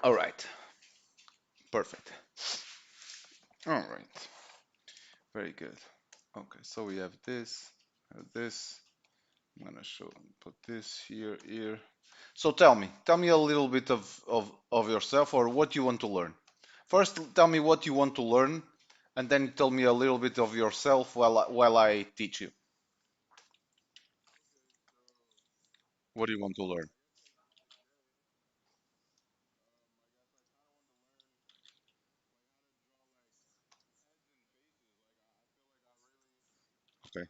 All right, perfect. All right, very good. Okay, so we have this, this. I'm gonna show, put this here, here. So tell me a little bit of yourself or what you want to learn. First, tell me what you want to learn, and then tell me a little bit of yourself while I teach you. What do you want to learn? Okay,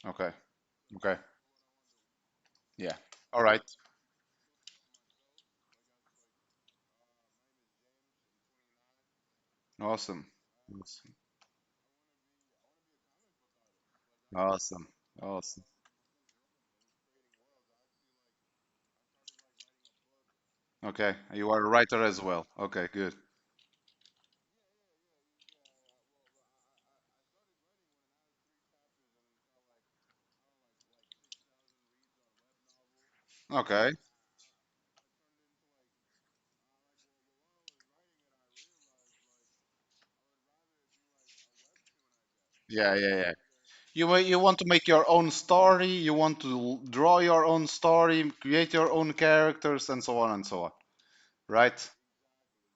okay, okay. Yeah. All right. Awesome. Awesome. Awesome. Awesome. Okay. You are a writer as well. Okay, good. Okay. Yeah, yeah, yeah. You want to make your own story, you want to draw your own story, create your own characters, and so on and so on. Right?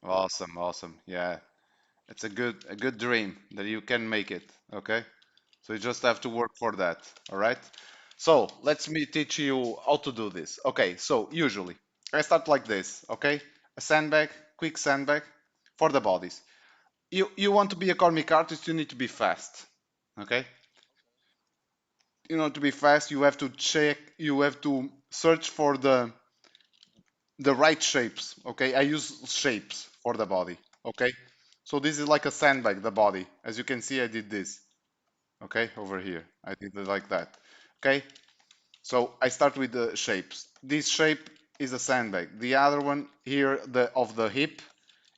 Awesome, awesome. Yeah. It's a good dream that you can make it. Okay? So you just have to work for that. All right? So let me teach you how to do this. Okay, so usually I start like this, okay? A sandbag, quick sandbag for the bodies. You want to be a comic artist, you need to be fast. Okay? You know, to be fast, you have to check, you have to search for the right shapes. Okay, I use shapes for the body. Okay, so this is like a sandbag, the body. As you can see, I did this. Okay, over here, I did it like that. Okay, so I start with the shapes. This shape is a sandbag. The other one here, the of the hip,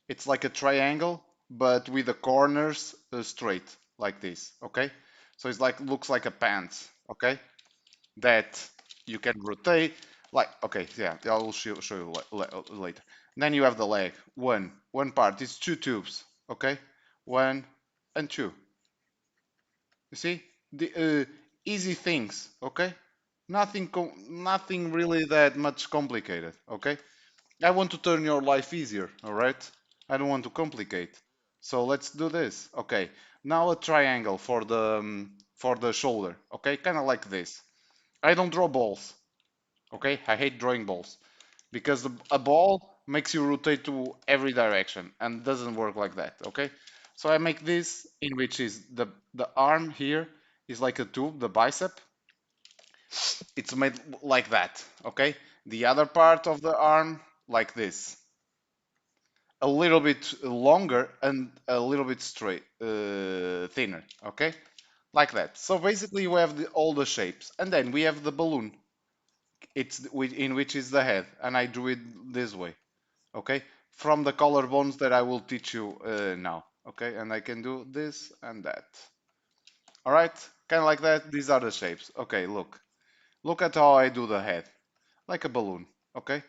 it's like a triangle, but with the corners straight, like this. Okay, so it's like looks like a pants. Okay, that you can rotate. Like, okay, yeah, I will show you later. Then you have the leg. One part. It's two tubes. Okay, one and two. You see the easy things. Okay, nothing really that much complicated. Okay, I want to turn your life easier. All right, I don't want to complicate. So let's do this. Okay, now a triangle for the shoulder. Okay, kind of like this. I don't draw balls. Okay, I hate drawing balls because a ball makes you rotate to every direction and doesn't work like that. Okay, so I make this in which is the arm here is like a tube, the bicep. It's made like that. Okay, the other part of the arm like this, a little bit longer and a little bit straight, thinner. Okay, like that. So basically, we have all the shapes, and then we have the balloon. In which is the head, and I drew it this way. Okay, from the collarbones that I will teach you now. Okay, and I can do this and that. All right, kind of like that. These are the shapes. Okay, look at how I do the head, like a balloon. Okay,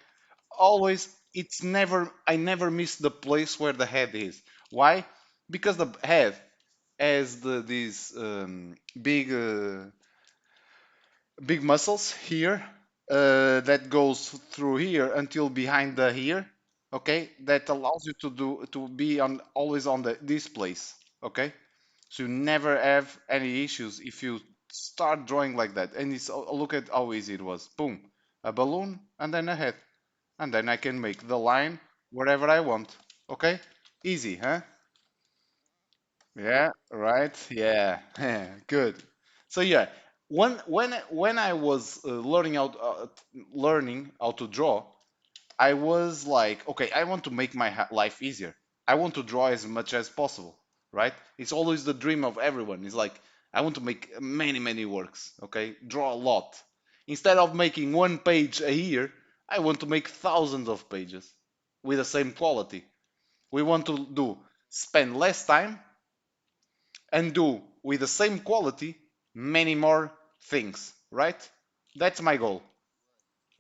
always it's never I never miss the place where the head is. Why? Because the head has these big muscles here that goes through here until behind the here. Okay, that allows you to be on always on this place. Okay, so you never have any issues if you start drawing like that. And it's look at how easy it was. Boom, a balloon and then a head, and then I can make the line wherever I want. Okay, easy, huh? Yeah, right. Yeah, good. So yeah, when I was learning how to draw, I was like, okay, I want to make my life easier. I want to draw as much as possible, right? It's always the dream of everyone. It's like I want to make many works. Okay, draw a lot. Instead of making one page a year, I want to make thousands of pages with the same quality. We want to do spend less time and do with the same quality many more things. right? That's my goal.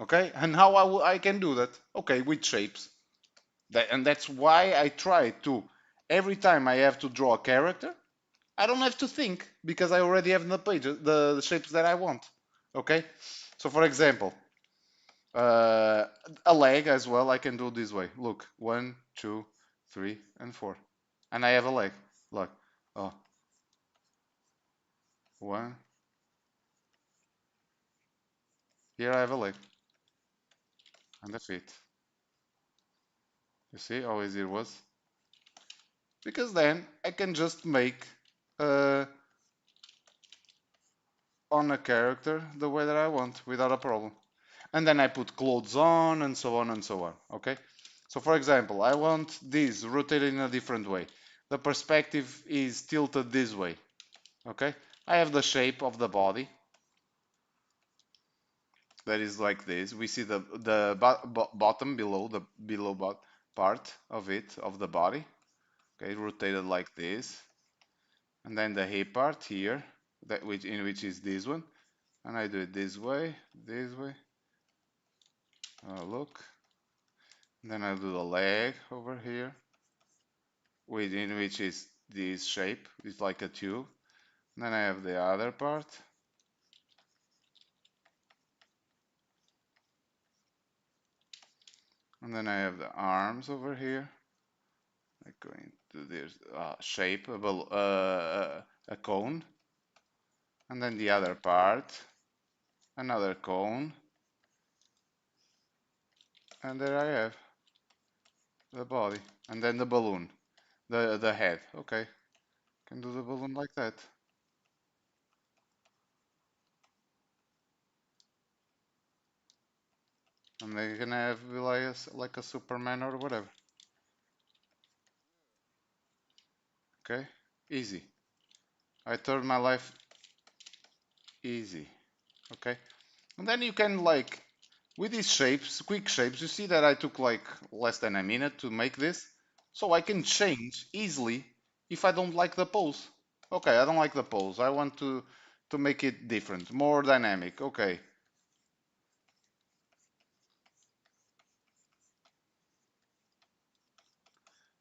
Okay, and how I can do that? Okay, with shapes. And that's why I try to, every time I have to draw a character, I don't have to think because I already have in the page the shapes that I want. Okay, so for example, uh, a leg as well, I can do this way. Look, one, two, three, and four, and I have a leg. Look, oh, one. Here I have a leg and a feet. You see how easy it was? Because then I can just make uh, on a character the way that I want without a problem. And then I put clothes on and so on and so on. Okay. So for example, I want this rotated in a different way. The perspective is tilted this way. Okay. I have the shape of the body that is like this. We see the bottom below the part of it of the body. Okay, rotated like this, and then the hip part here, that which is this one, and I do it this way. Look, and then I do the leg over here, within which is this shape. It's like a tube. And then I have the other part, and then I have the arms over here. Like going to this shape of a cone, and then the other part, another cone, and there I have the body, and then the balloon, the head. Okay, can do the balloon like that, and they can have like a Superman or whatever. Okay, easy. I turned my life easy. Okay, and then you can like with these shapes, quick shapes. You see that I took like less than a minute to make this, so I can change easily if I don't like the pose. Okay, I don't like the pose. I want to make it different, more dynamic. Okay,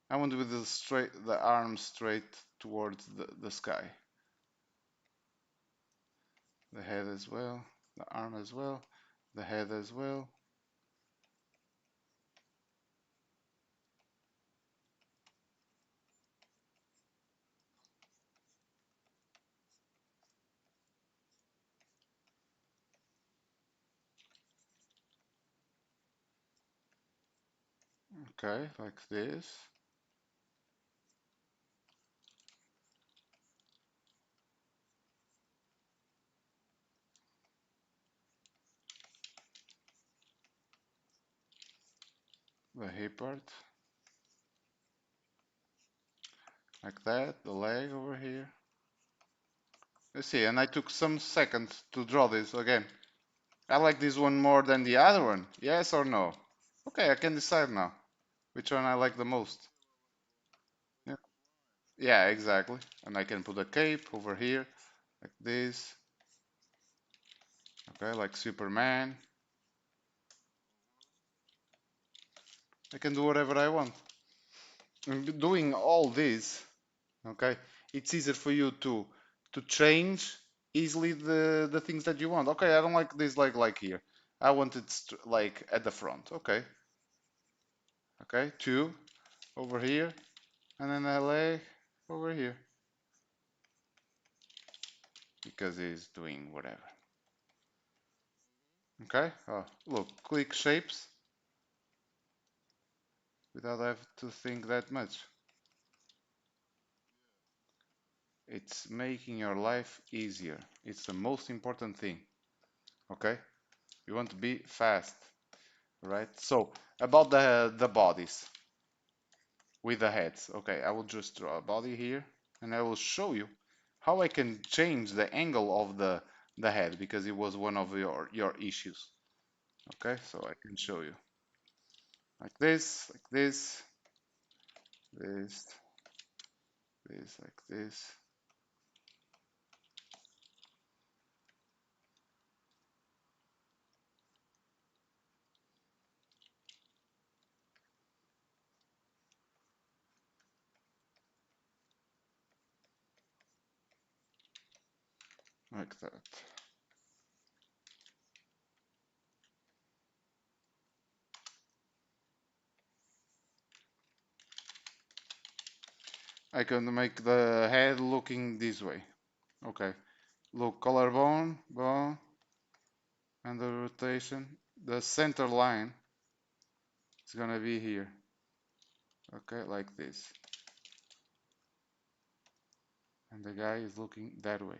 I want with the arm straight towards the sky, the head as well, the arm as well, the head as well. Okay, like this. The hip part, like that. The leg over here. You see, and I took some seconds to draw this again. I like this one more than the other one. Yes or no? Okay, I can decide now which one I like the most. Yeah, yeah, exactly. And I can put a cape over here like this. Okay, like Superman. I can do whatever I want. And doing all this, okay, it's easier for you to change easily the things that you want. Okay, I don't like this like here. I want it like at the front. Okay, okay, two over here, and then a leg over here because he's doing whatever. Okay, look, click shapes without having to think that much. It's making your life easier. It's the most important thing. Okay, you want to be fast, right? So about the bodies with the heads. Okay, I will just draw a body here, and I will show you how I can change the angle of the head because it was one of your issues. Okay, so I can show you like this, this, like this. like that. I can make the head looking this way. Okay. Look, collarbone, bone, and the rotation. The center line is gonna be here. Okay, like this. And the guy is looking that way.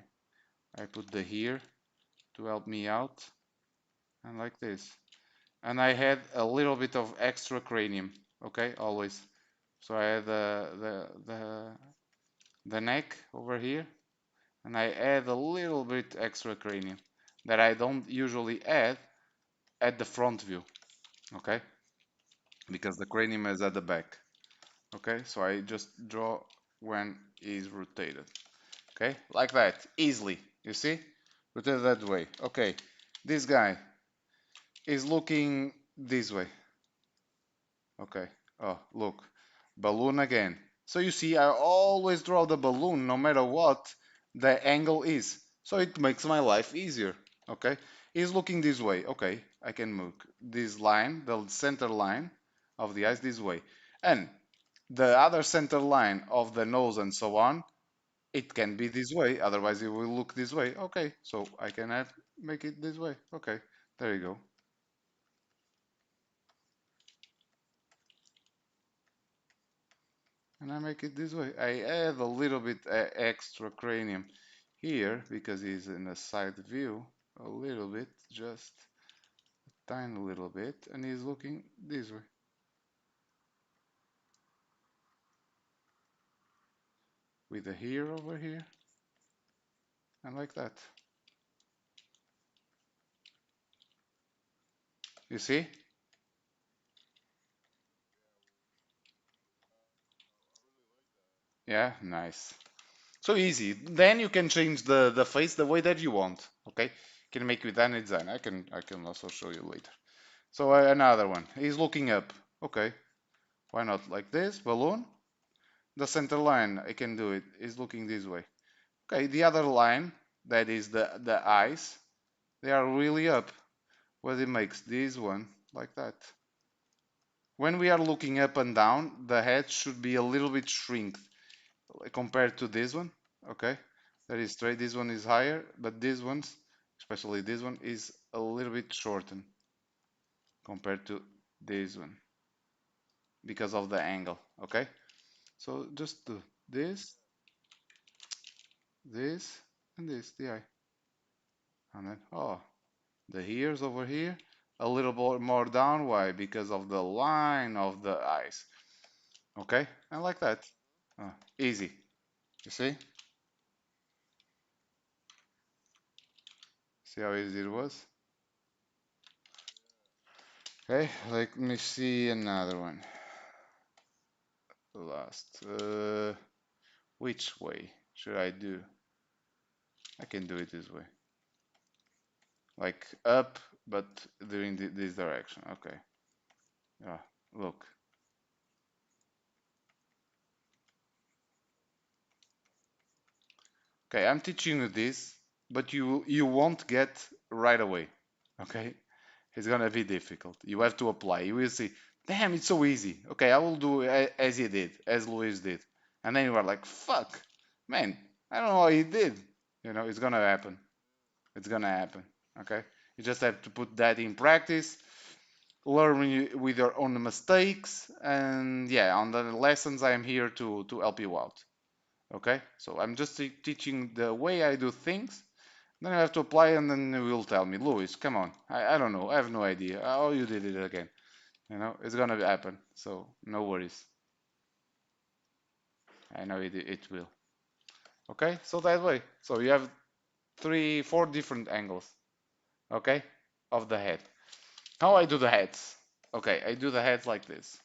I put the here to help me out, and like this. And I had a little bit of extra cranium. Okay, always. So I had the neck over here, and I add a little bit extra cranium that I don't usually add at the front view. Okay, because the cranium is at the back. Okay, so I just draw when is rotated. Okay, like that, easily. You see, rotate that way. Okay, this guy is looking this way. Okay. Oh, look, balloon again. So you see, I always draw the balloon no matter what the angle is. So it makes my life easier. Okay. He's looking this way. Okay. I can move this line, the center line of the eyes this way. And the other center line of the nose and so on, it can be this way. Otherwise it will look this way. Okay. So I can make it this way. Okay. There you go. And I make it this way. I add a little bit extra cranium here because he's in a side view, a little bit, just a tiny little bit, and he's looking this way with the here over here and like that. You see? Yeah, nice. So easy. Then you can change the face the way that you want. Okay, you can make with any design. I can also show you later. So another one. He's looking up. Okay, why not like this balloon? The center line, I can do it, is looking this way. Okay, the other line, that is the eyes, they are really up. What it makes this one like that. When we are looking up and down, the head should be a little bit shrink compared to this one. Okay, that is straight. This one is higher, but this one's, especially this one, is a little bit shortened compared to this one because of the angle. Okay, so just do this, this, and this, the eye, and then oh. The ears over here a little bit more down. Why? Because of the line of the eyes. Okay, and like that. Easy. You see? See how easy it was? Okay, let me see another one. The last. Which way should I do? I can do it this way. Like up, but doing this direction. Okay. Yeah, look. Okay, I'm teaching you this, but you won't get right away. Okay, it's gonna be difficult. You have to apply. You will see. Damn, it's so easy. Okay, I will do as he did, as Luis did, and then you are like, fuck, man, I don't know what he did. It's gonna happen. It's gonna happen. Okay, you just have to put that in practice, learn with your own mistakes, and yeah, on the lessons I am here to help you out. Okay, so I'm just teaching the way I do things. Then you have to apply, and then you will tell me, Louis, come on. I don't know. I have no idea. Oh, you did it again. It's gonna happen. So no worries. I know it will. Okay, so that way. So you have 4 different angles. Okay, of the head. How I do the heads? Okay, I do the heads like this.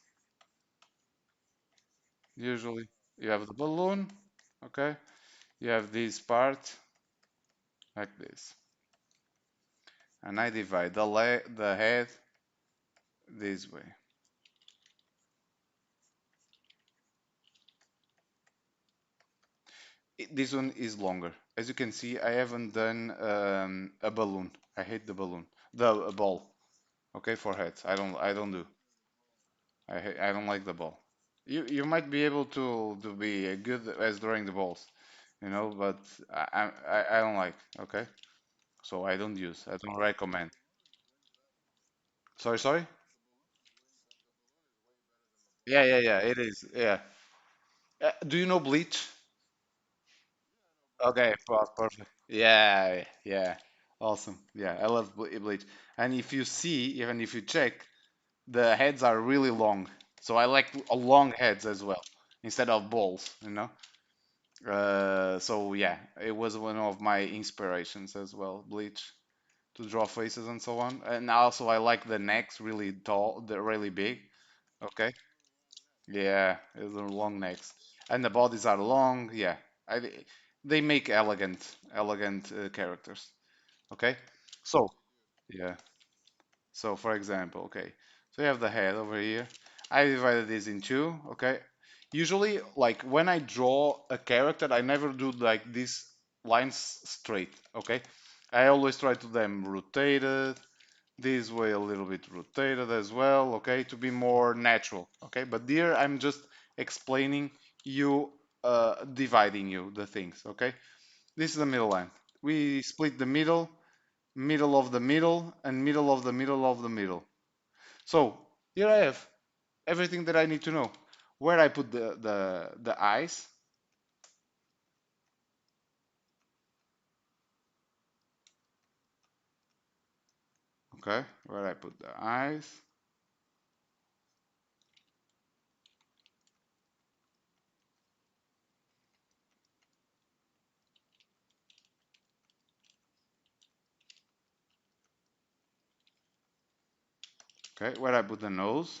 Usually, you have the balloon. Okay, you have this part like this, and I divide the head this way. This one is longer. As you can see, I haven't done a balloon. I hate the balloon. The a ball. Okay, for heads. I don't do. I don't like the ball. You might be able to be good as drawing the balls, but I don't like. Okay, so I don't use. I don't recommend. Sorry, sorry. Yeah, yeah, yeah. It is. Yeah. Do you know Bleach? Okay, perfect. Yeah, yeah. Awesome. Yeah, I love Bleach. And if you see, even if you check, the heads are really long. So I like long heads as well instead of balls. So yeah, it was one of my inspirations as well, Bleach, to draw faces and so on. And also I like the necks really tall, they're really big. Okay. Yeah, they're long necks. And the bodies are long. Yeah. I, they make elegant characters. Okay. So, yeah. So for example, okay. So you have the head over here. I divided this in two, okay? Usually, like when I draw a character, I never do like these lines straight, okay? I always try to them rotated, this way a little bit rotated as well, okay? To be more natural, okay? But here I'm just explaining you, dividing you the things, okay? This is the middle line. We split the middle, middle of the middle, and middle of the middle of the middle. So here I have everything that I need to know. Where I put the eyes, okay? Where I put the eyes, okay? Where I put the nose,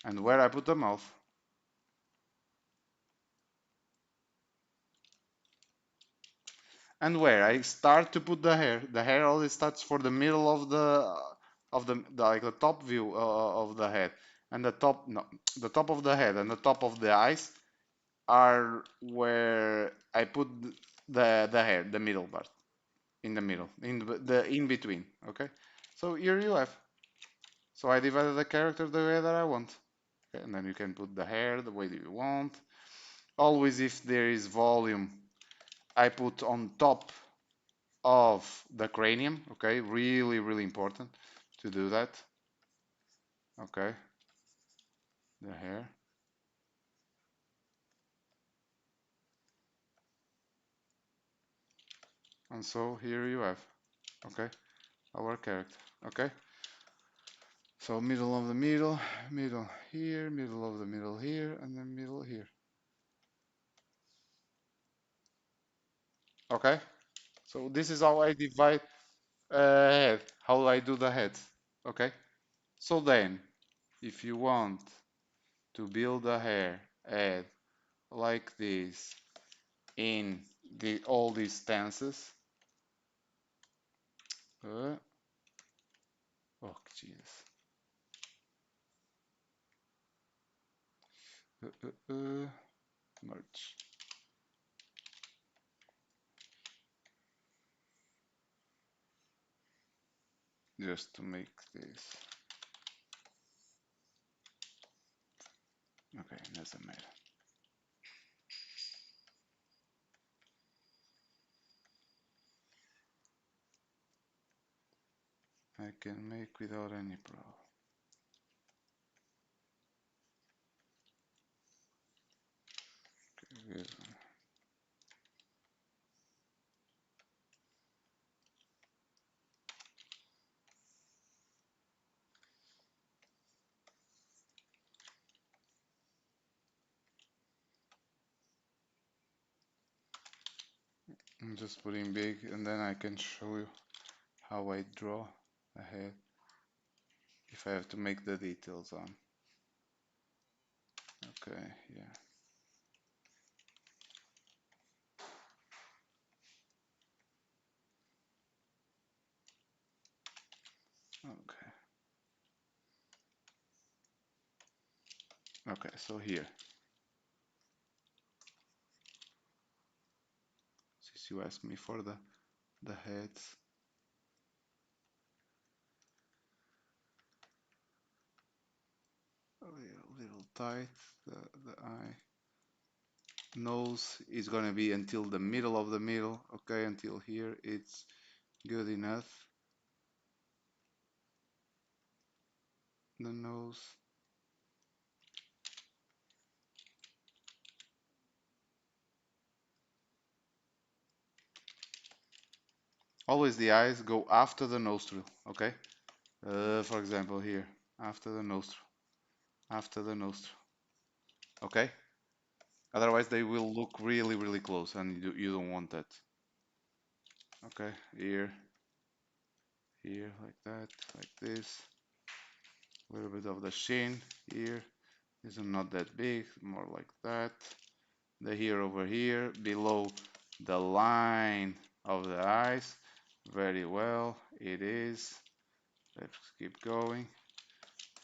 and where I put the mouth, and where I start to put the hair. The hair always starts for the middle of the like the top view of the head, and the top no, the top of the head and the top of the eyes are where I put the hair, the middle part, in the middle, the in between. Okay, so here you have. So I divided the character the way that I want. Okay, and then you can put the hair the way that you want. Always, if there is volume, I put on top of the cranium. Okay, really, really important to do that. Okay, the hair. And so here you have. Okay, our character. Okay, so middle of the middle here, middle of the middle here, and then middle here. Okay, so this is how I divide head, how I do the heads. Okay, so then if you want to build a hair head like this in all these stances, uh, oh Jesus, merge, just to make this. Okay, doesn't matter. I can make without any problem. Okay, I'm just putting big, and then I can show you how I draw a head if I have to make the details on. Okay, yeah. Okay. Okay, so here, since you asked me for the heads, a little tight, the eye. Nose is gonna be until the middle of the middle, okay, until here it's good enough. The nose. Always the eyes go after the nostril, okay? For example, here, after the nostril, after the nostril, okay? Otherwise, they will look really, really close, and you don't want that. Okay, here, like that, like this. A little bit of the chin here. This is not that big, more like that. The hair over here, below the line of the eyes. Very well, it is. Let's keep going.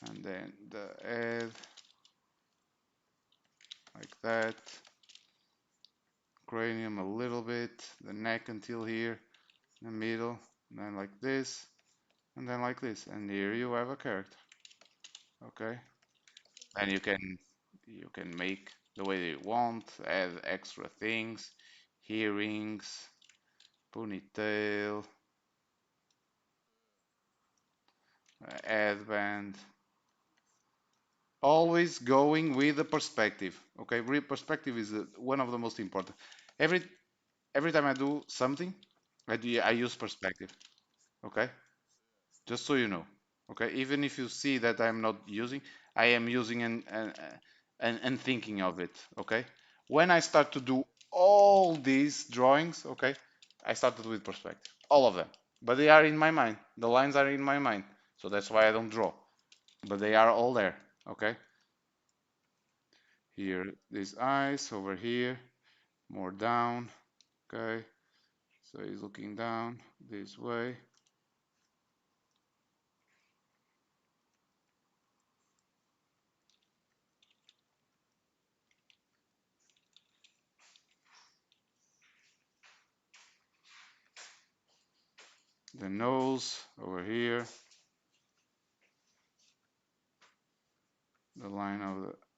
And then the head, like that. Cranium a little bit, the neck until here, the middle, and then like this, and then like this. And here you have a character. Okay? And you can make the way you want, add extra things, earrings, ponytail, headband. Always going with the perspective. Okay, perspective is one of the most important. Every every time I do something, I use perspective. Okay, just so you know. Okay, even if you see that I'm not using, I am using and thinking of it. Okay, when I start to do all these drawings, okay, I started with perspective, all of them, but they are in my mind. The lines are in my mind, so that's why I don't draw. But they are all there. Okay, here these eyes over here, more down. Okay, so he's looking down this way. The nose over here, the line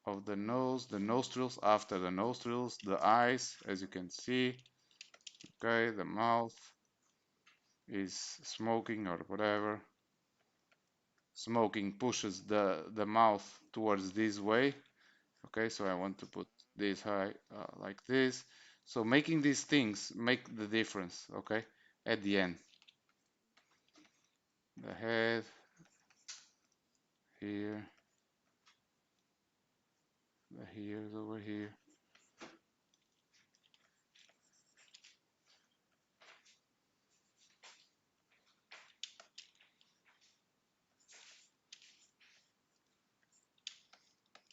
of the nose, the nostrils, after the nostrils, the eyes, as you can see. Okay, the mouth is smoking or whatever. Smoking pushes the mouth towards this way. Okay, so I want to put this high like this. So making these things make the difference. Okay, at the end, the head here, the ears over here.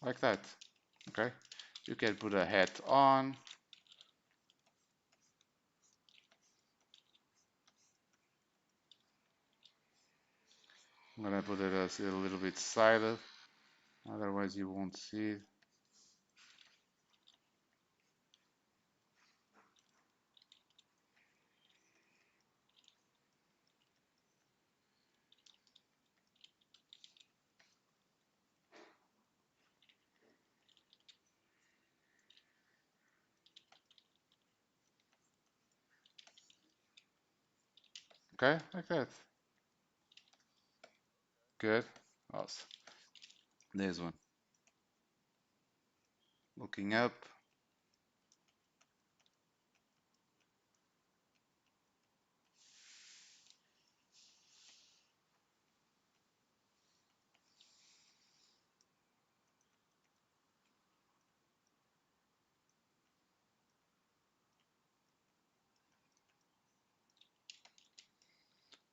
Like that. Okay, you can put a hat on. I'm gonna put it as a little bit sided, otherwise you won't see it. Okay, like that. Good. Awesome. There's one. Looking up.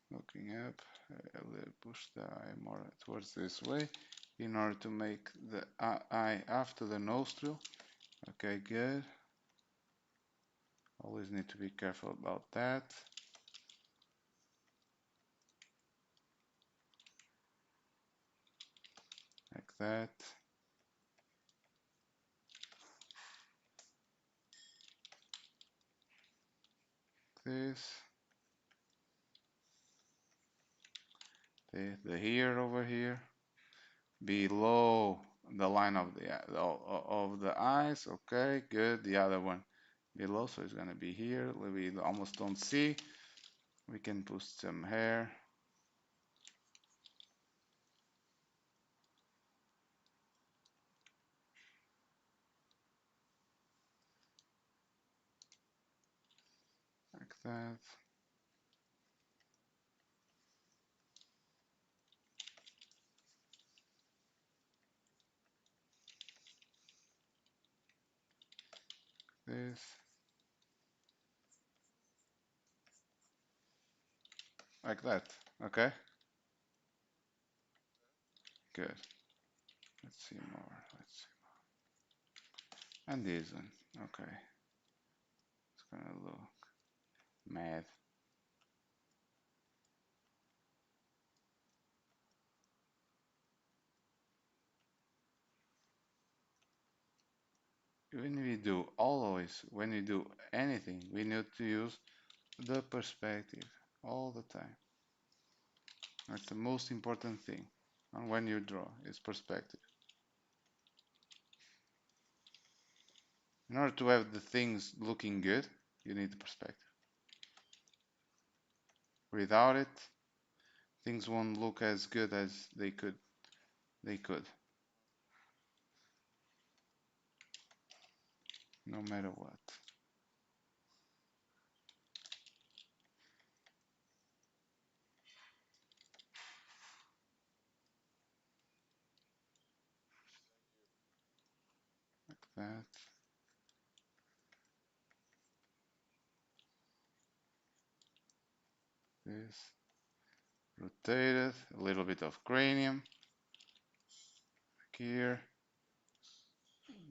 Looking up. I'll push the eye more towards this way in order to make the eye after the nostril. Okay, good. Always need to be careful about that. Like that. this. The here over here below the line of the eyes. Okay, good. The other one below, so it's gonna be here. We almost don't see. We can put some hair like that. This like that. Okay, good. Let's see more. Let's see. And this one. Okay, it's gonna look mad. When we do always, when we do anything, we need to use the perspective all the time. That's the most important thing. And when you draw, is perspective. In order to have the things looking good, you need the perspective. Without it, things won't look as good as they could. They could, no matter what. Like that. This. Rotate it. A little bit of cranium. Here.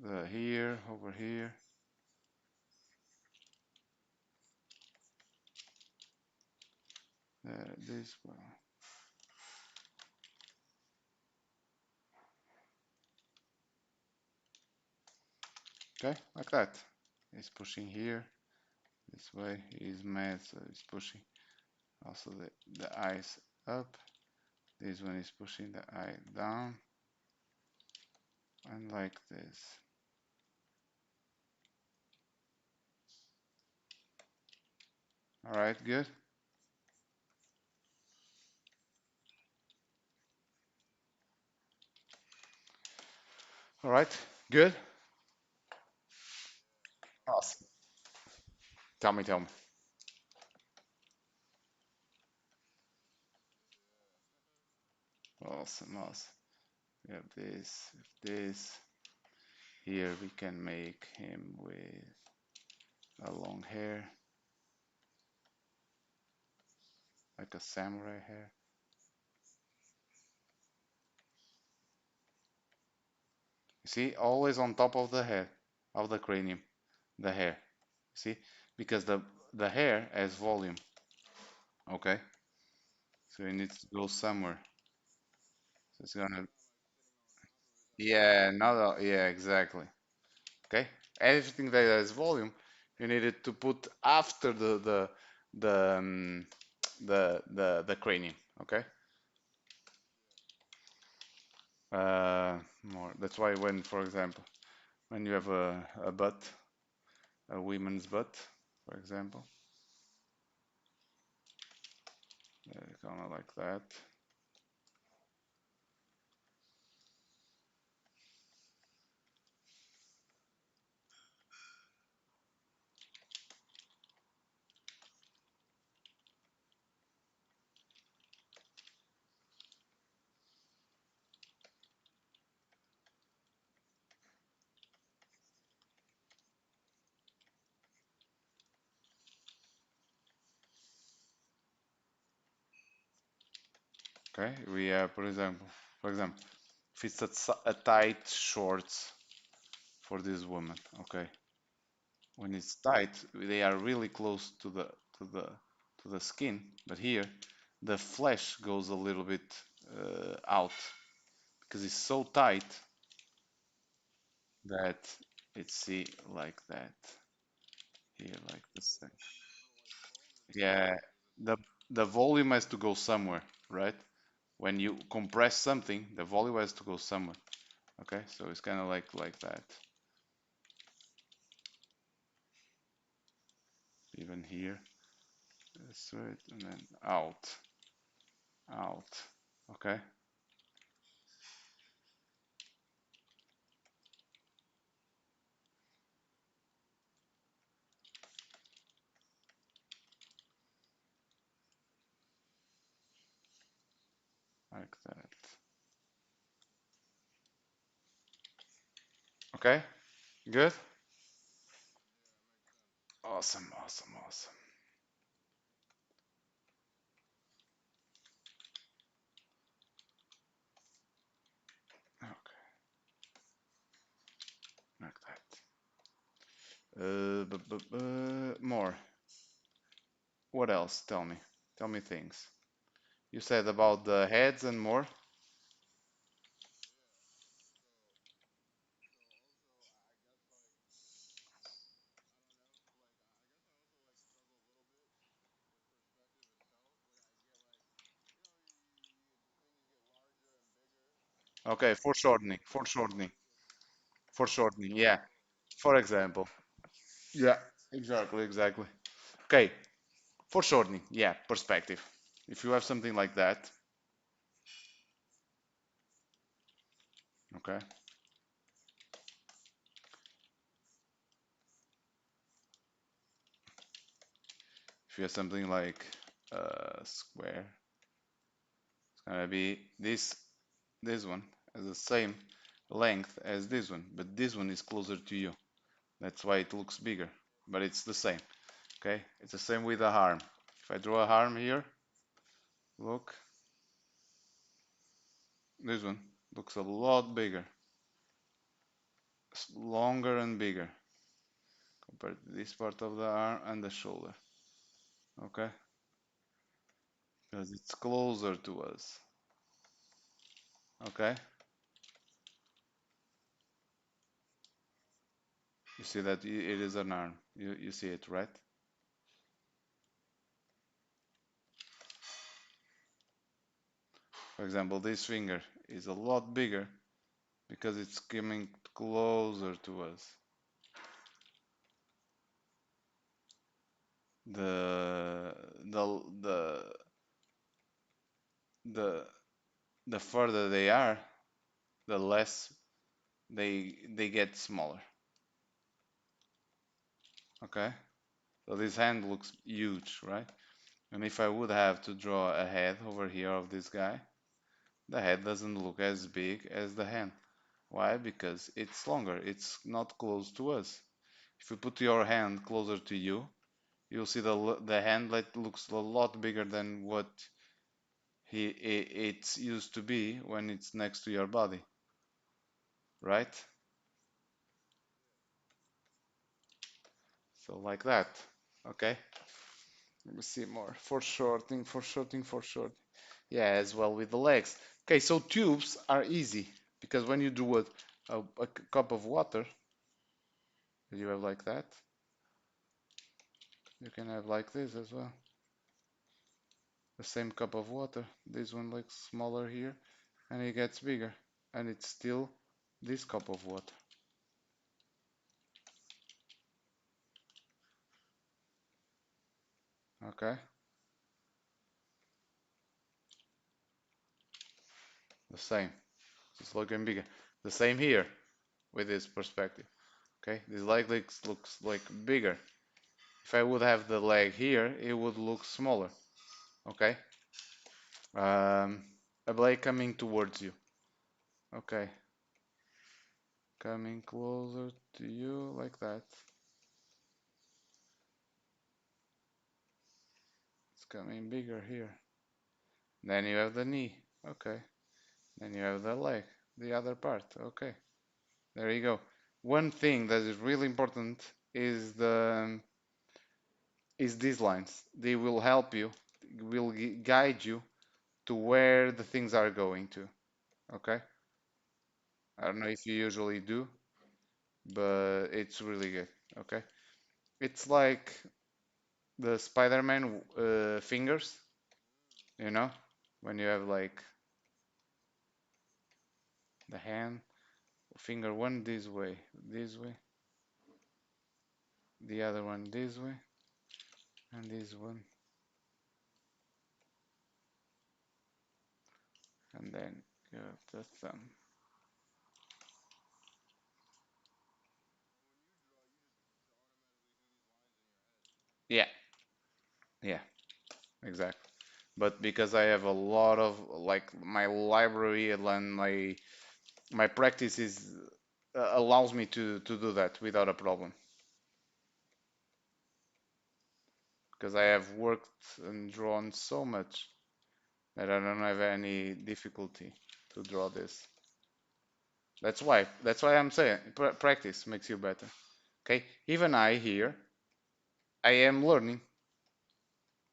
The here, over here. This one. Okay, like that. He's pushing here. This way. He's mad, so he's pushing. Also the eyes up. This one is pushing the eye down. And like this. All right, good. All right, good. Awesome. Tell me. Awesome. We have this. Here we can make him with a long hair, like a samurai hair. You see, always on top of the head, of the cranium, the hair. See, because the hair has volume. Okay, so it needs to go somewhere. So it's gonna, yeah, yeah, exactly. Okay, everything that has volume, you needed to put after the the cranium. Okay, more. That's why when, for example, when you have a butt, a woman's butt, for example, kind of like that. Okay, we have, for example, if it's a tight shorts for this woman. Okay, when it's tight, they are really close to the to the skin, but here the flesh goes a little bit out because it's so tight that it's see like that here, like this thing. Yeah, the the volume has to go somewhere, right? When you compress something, the volume has to go somewhere. Okay, so it's kind of like that. Even here, that's right, and then out, out. Okay, like that. Okay, good. Awesome, awesome, awesome. Okay, like that. More. What else? Tell me. Tell me things. You said about the heads and more. Okay, foreshortening, foreshortening, foreshortening. Yeah. For example. Yeah. Exactly, exactly. Okay, foreshortening. Yeah, perspective. If you have something like that, okay. If you have something like square, it's gonna be this one has the same length as this one, but this one is closer to you. That's why it looks bigger, but it's the same. Okay, it's the same with the arm. If I draw a arm here, look, this one looks a lot bigger, longer and bigger compared to this part of the arm and the shoulder. Okay, because it's closer to us. Okay, you see that it is an arm. You see it, right? For example, this finger is a lot bigger because it's coming closer to us. The the the the the further they are, the less they get smaller. Okay, so this hand looks huge, right? And if I would have to draw a head over here of this guy, the head doesn't look as big as the hand. Why? Because it's longer. It's not close to us. If you put your hand closer to you, you'll see the hand that looks a lot bigger than what it's used to be when it's next to your body, right? So like that. Okay. Let me see more. Foreshortening, foreshortening, foreshortening. Yeah, as well with the legs. Okay, so tubes are easy because when you do a cup of water, you have like that. You can have like this as well. The same cup of water. This one looks smaller here and it gets bigger. And it's still this cup of water. Okay, the same. It's looking bigger. The same here with this perspective. Okay, this leg looks like bigger. If I would have the leg here, it would look smaller. Okay, um, a blade coming towards you. Okay, coming closer to you like that. It's coming bigger here. Then you have the knee. Okay, then you have the leg, the other part. Okay, there you go. One thing that is really important is these lines. They will help you, will guide you to where the things are going to. Okay, I don't know if you usually do, but it's really good. Okay, it's like the Spider-Man fingers, you know, when you have like the hand, finger one this way, the other one this way, and this one, and then you have the thumb. Yeah, yeah, exactly. But because I have a lot of like my library and my practice is allows me to do that without a problem because I have worked and drawn so much that I don't have any difficulty to draw this. That's why I'm saying practice makes you better. Okay, even I here I am learning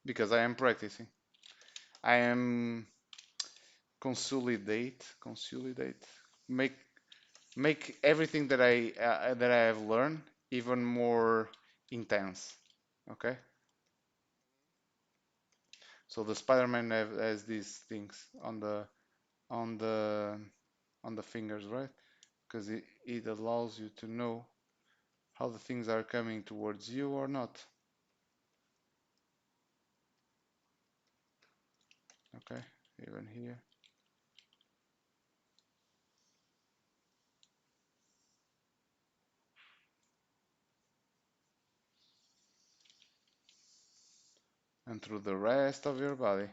because I am practicing. I am consolidate, make make everything that I have learned even more intense. Okay, so the Spider-Man has these things on the on the fingers, right? Because it allows you to know how the things are coming towards you or not. Okay, even here. And through the rest of your body.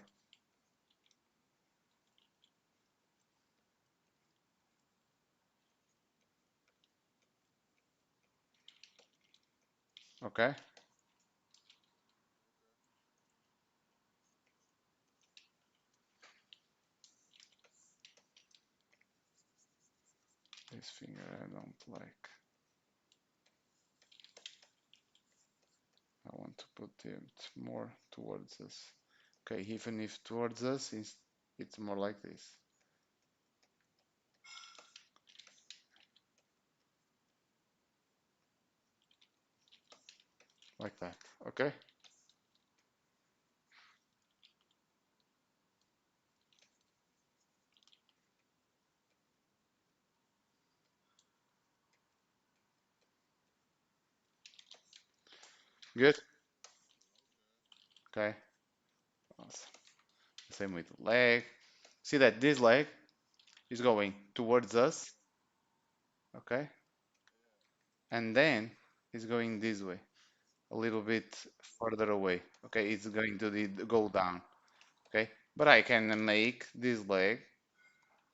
Okay, this finger I don't like. I want to put it more towards us. Okay, even if towards us, it's more like this. Like that. Okay, good. Okay, awesome. Same with the leg. See that this leg is going towards us. Okay, and then it's going this way, a little bit further away. Okay, it's going to go down. Okay, but I can make this leg,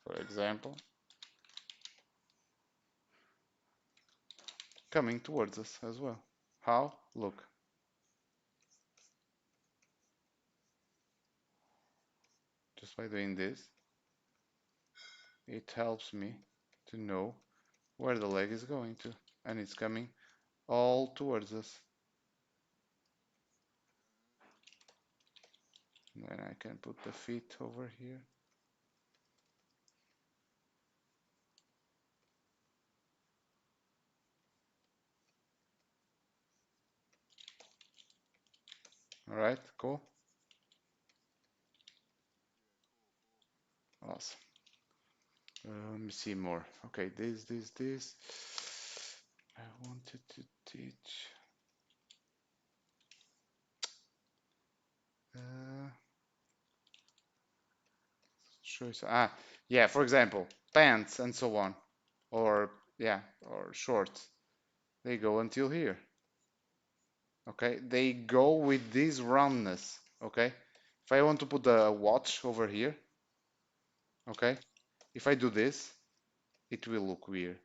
for example, coming towards us as well. How? Look, just by doing this, it helps me to know where the leg is going to, and it's coming all towards us. And then I can put the feet over here. All right, cool, awesome. Let me see more. Okay, this. I wanted to teach. Uh, show you yeah. For example, pants and so on, or yeah, or shorts. They go until here. Okay, they go with this roundness. Okay, if I want to put a watch over here, okay, if I do this, it will look weird.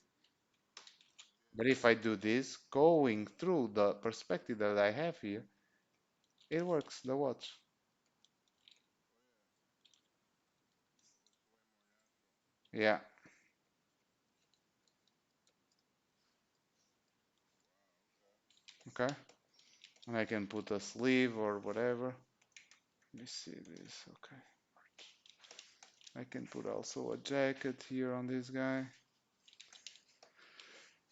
But if I do this, going through the perspective that I have here, it works, the watch. Yeah, okay. And I can put a sleeve or whatever. Let me see this, okay. I can put also a jacket here on this guy.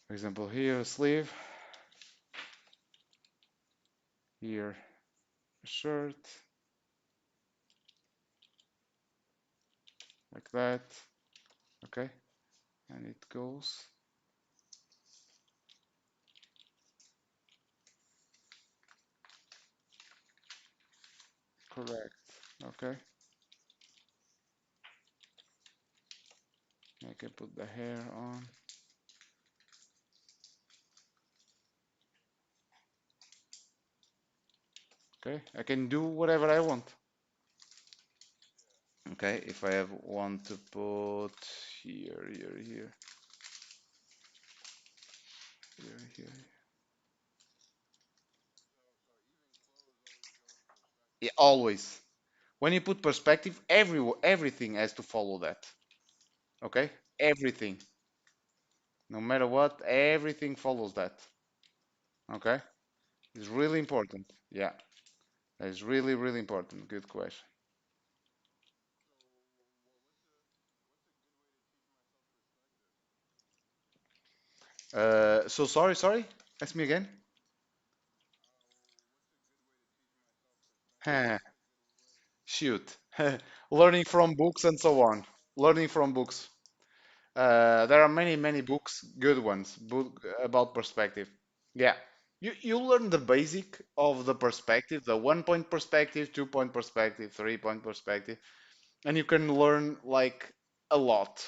For example, here, a sleeve. Here, shirt like that. Okay, and it goes correct. Okay, I can put the hair on. Okay, I can do whatever I want. Okay, if I have want to put here, here. Yeah, always. When you put perspective, everything has to follow that. Okay, everything, no matter what, everything follows that. Okay, it's really important. Yeah, it's really, really important. Good question. So sorry. Ask me again. Shoot. Learning from books and so on. Learning from books. There are many books, good ones, book about perspective. Yeah, you learn the basic of the perspective, the 1 point perspective, 2 point perspective, 3 point perspective, and you can learn like a lot.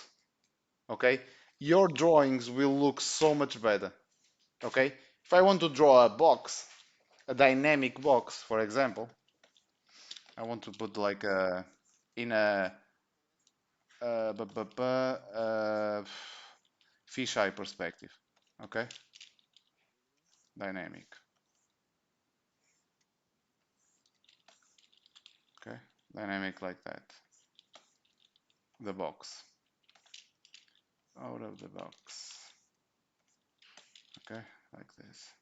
Okay, your drawings will look so much better. Okay, if I want to draw a box, a dynamic box, for example, I want to put like a in a fisheye perspective. Okay, dynamic. Okay, dynamic like that. The box. Out of the box. Okay, like this.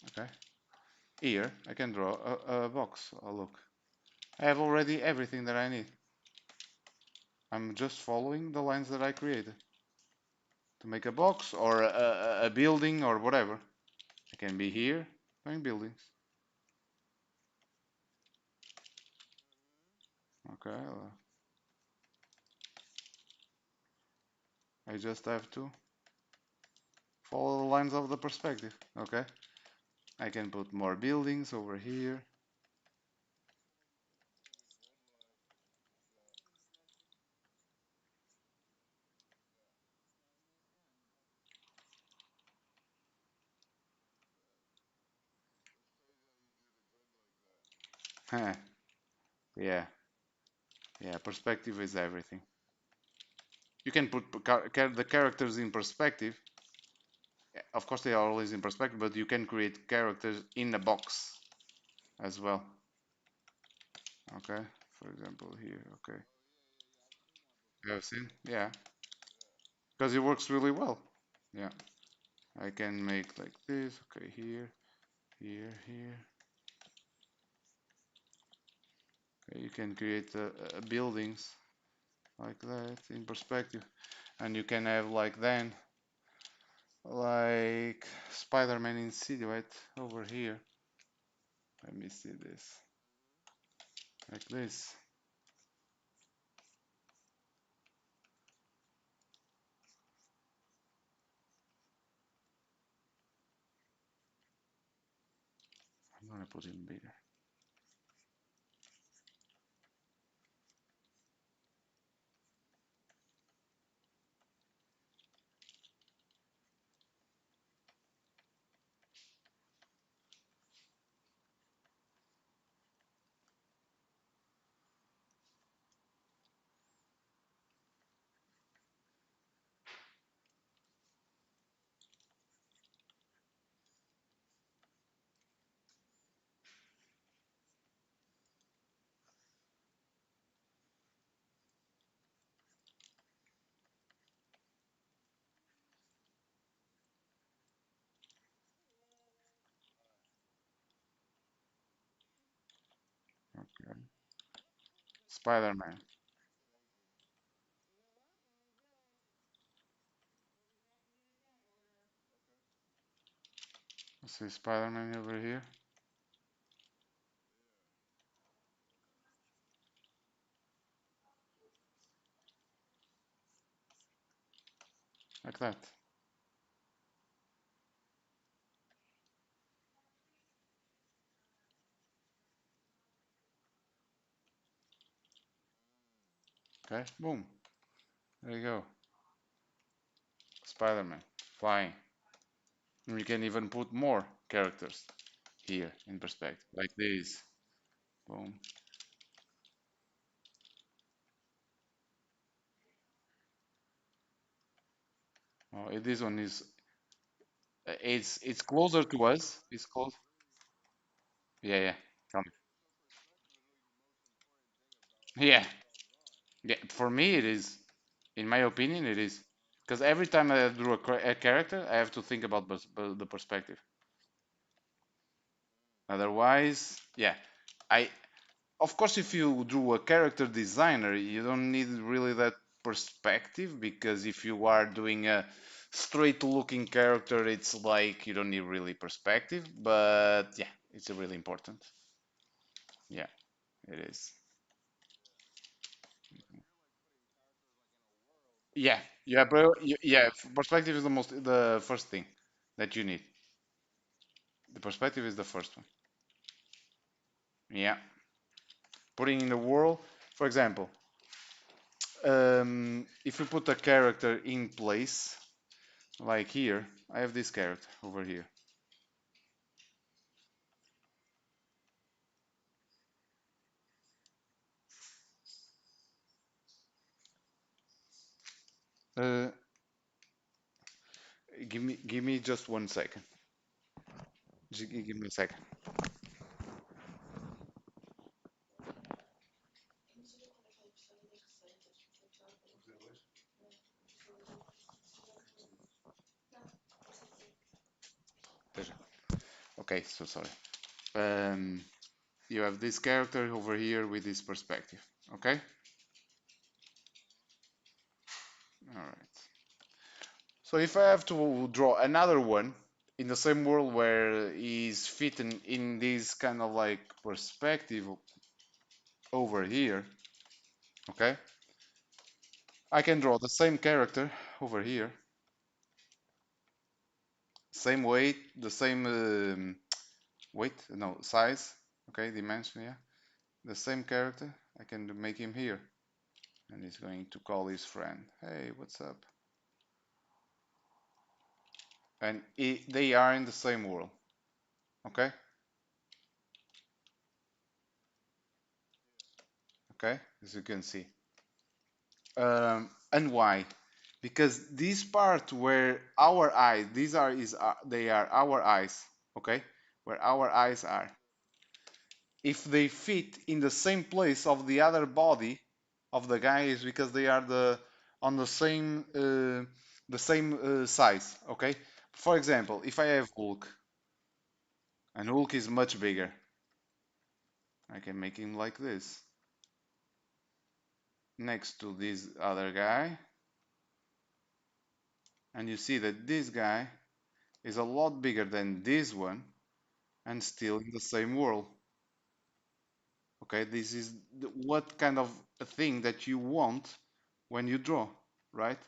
Okay, here I can draw a box. Oh, look, I have already everything that I need. I'm just following the lines that I created to make a box or a building or whatever. I can be here doing buildings. Okay, I just have to follow the lines of the perspective. Okay, I can put more buildings over here. Yeah, yeah, perspective is everything. You can put the characters in perspective. Of course, they are always in perspective, but you can create characters in a box as well. Okay, for example, here. Okay, you have seen? Yeah, because it works really well. Yeah, I can make like this. Okay, here. Okay, you can create buildings like that in perspective, and you can have like then like Spider-Man in silhouette over here. Let me see this like this. I'm gonna put it bigger. Okay. Spider-Man. see Spider-Man over here, like that. Okay, boom. There you go. Spider-Man flying. And we can even put more characters here in perspective, like this. Boom. Oh, this one is it's closer to us. It's close. Yeah, yeah. Come. Yeah, yeah. For me, it is. In my opinion, it is. Because every time I draw a character, I have to think about the perspective. Otherwise, yeah. I Of course, if you drew a character designer, you don't need really that perspective because if you are doing a straight looking character, it's like you don't need really perspective. But yeah, it's really important. Yeah, it is. Yeah, yeah, but yeah, perspective is the first thing that you need. The perspective is the first one. Yeah, putting in the world, for example, if you put a character in place, like here, I have this character over here. Uh, give me just 1 second. Give me a second. Okay, so sorry. Um, you have this character over here with this perspective. Okay. All right. So if I have to draw another one in the same world where he's fitting in this kind of like perspective over here, okay, I can draw the same character over here, same weight, the same weight, no, size, okay, dimension, yeah, the same character. I can make him here, and he's going to call his friend. Hey, what's up? And they are in the same world, okay, okay, as you can see. And why? Because this part where our eyes, these are is they are our eyes, okay, where our eyes are. If they fit in the same place of the other body of the guy, is because they are on the same size, okay. For example, if I have Hulk and Hulk is much bigger, I can make him like this next to this other guy, and you see that this guy is a lot bigger than this one and still in the same world. Okay, this is what kind of a thing that you want when you draw, right?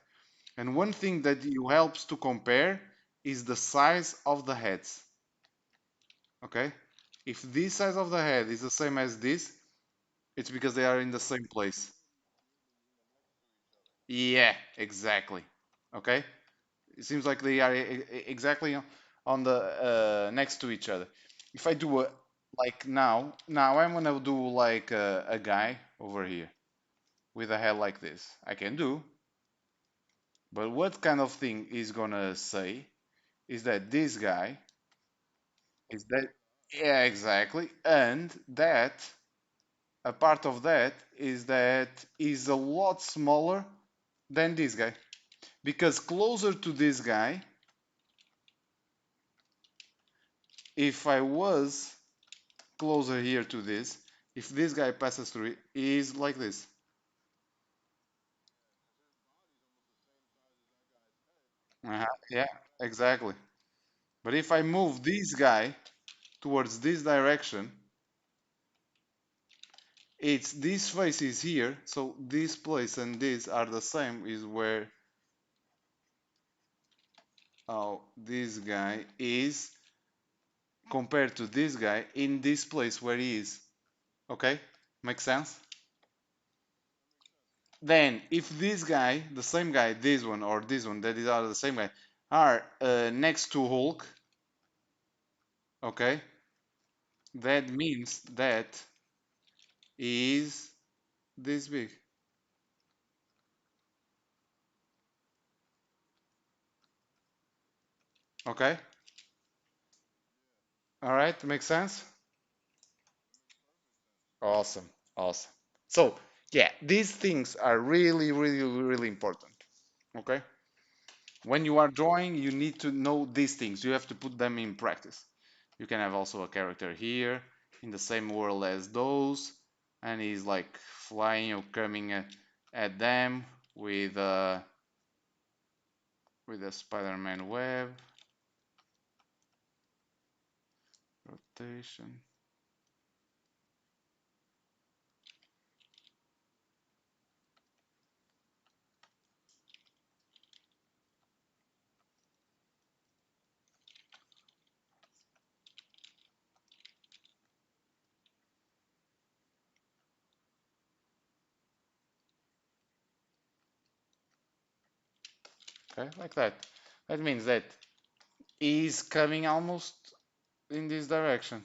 And one thing that you helps to compare is the size of the heads. Okay, if this size of the head is the same as this, it's because they are in the same place. Yeah, exactly. Okay, it seems like they are exactly on the next to each other. If I do a like now I'm gonna do like a guy over here with a head like this. I can do, but what kind of thing is gonna say is that this guy is that, yeah, exactly, and that a part of that is that is a lot smaller than this guy, because closer to this guy, if I was closer here to this, if this guy passes through it, is like this. Yeah, exactly. But if I move this guy towards this direction, it's this face is here, so this place and this are the same, is where this guy is compared to this guy in this place where he is. Okay? Makes sense? Then, if this guy, the same guy, this one or this one, that is are the same guy, are next to Hulk, okay, that means that he is this big. Okay? All right, makes sense? Awesome, awesome. So, yeah, these things are really, really, really important. Okay? When you are drawing, you need to know these things. You have to put them in practice. You can have also a character here in the same world as those, and he's like flying or coming at them with a Spider-Man web rotation. Okay, like that. That means that he's coming almost in this direction.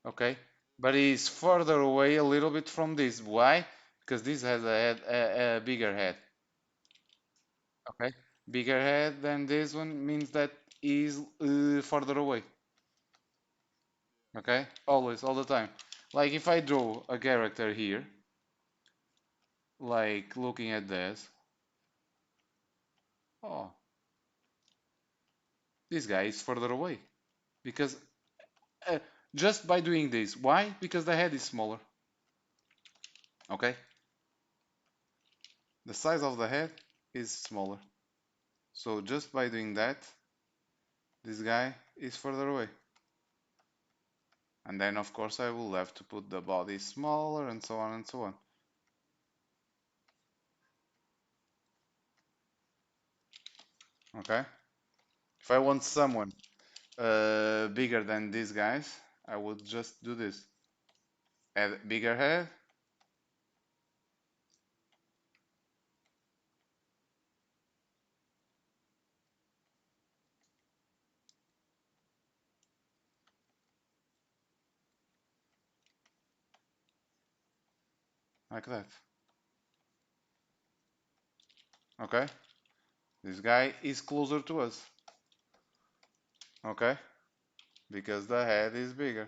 Okay, but he's further away a little bit from this. Why? Because this has a bigger head. Okay, bigger head than this one means that he's further away. Okay, always, all the time. Like if I draw a character here, like looking at this, oh, this guy is further away because uh, just by doing this. Why? Because the head is smaller. Okay, the size of the head is smaller. So just by doing that, this guy is further away. And then of course I will have to put the body smaller and so on and so on. Okay, if I want someone bigger than these guys, I would just do this. Add bigger head. Like that. Okay, this guy is closer to us. Okay, because the head is bigger.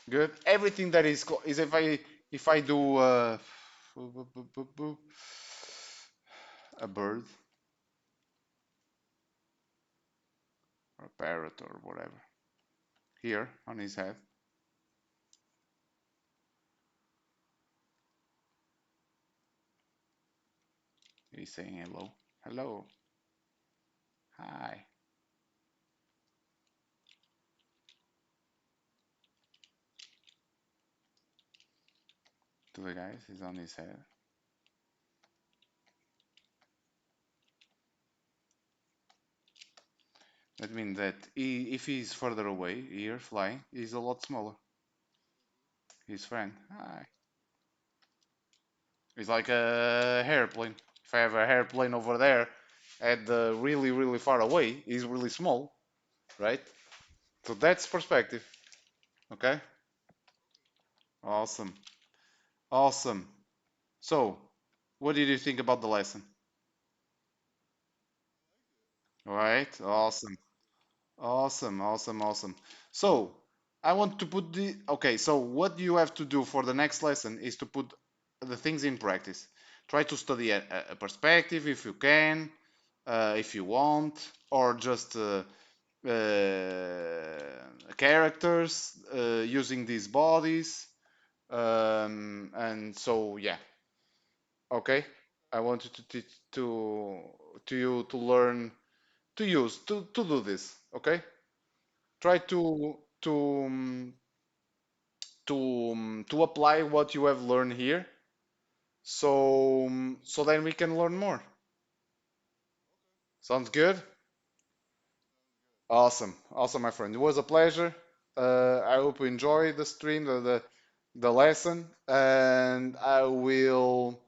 Good. Everything that is if I do a bird or a parrot or whatever here on his head, he's saying hello, hello, hi to the guys. He's on his head. That means that if he's further away here flying, he's a lot smaller. His friend, hi. It's like a airplane. If I have a airplane over there at the really really far away, he's really small, right? So that's perspective. Okay. Awesome. Awesome. So, what did you think about the lesson? All right. Awesome. Awesome. Awesome. Awesome. So, I want to put the. Okay. So, what you have to do for the next lesson is to put the things in practice. Try to study a perspective if you can, if you want, or just characters using these bodies. And so, yeah. Okay. I wanted to teach to you to learn to use to do this. Okay, try to apply what you have learned here, so then we can learn more. Sounds good. Awesome, awesome, my friend. It was a pleasure. I hope you enjoy the stream, the lesson, and I will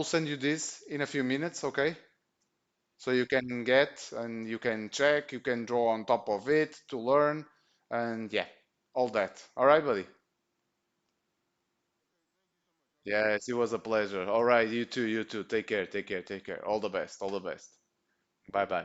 send you this in a few minutes, okay? So you can get and you can check, you can draw on top of it to learn, and yeah, all that. All right, buddy. Yes, it was a pleasure. All right, you too, you too. Take care, take care, take care. All the best, all the best. Bye bye.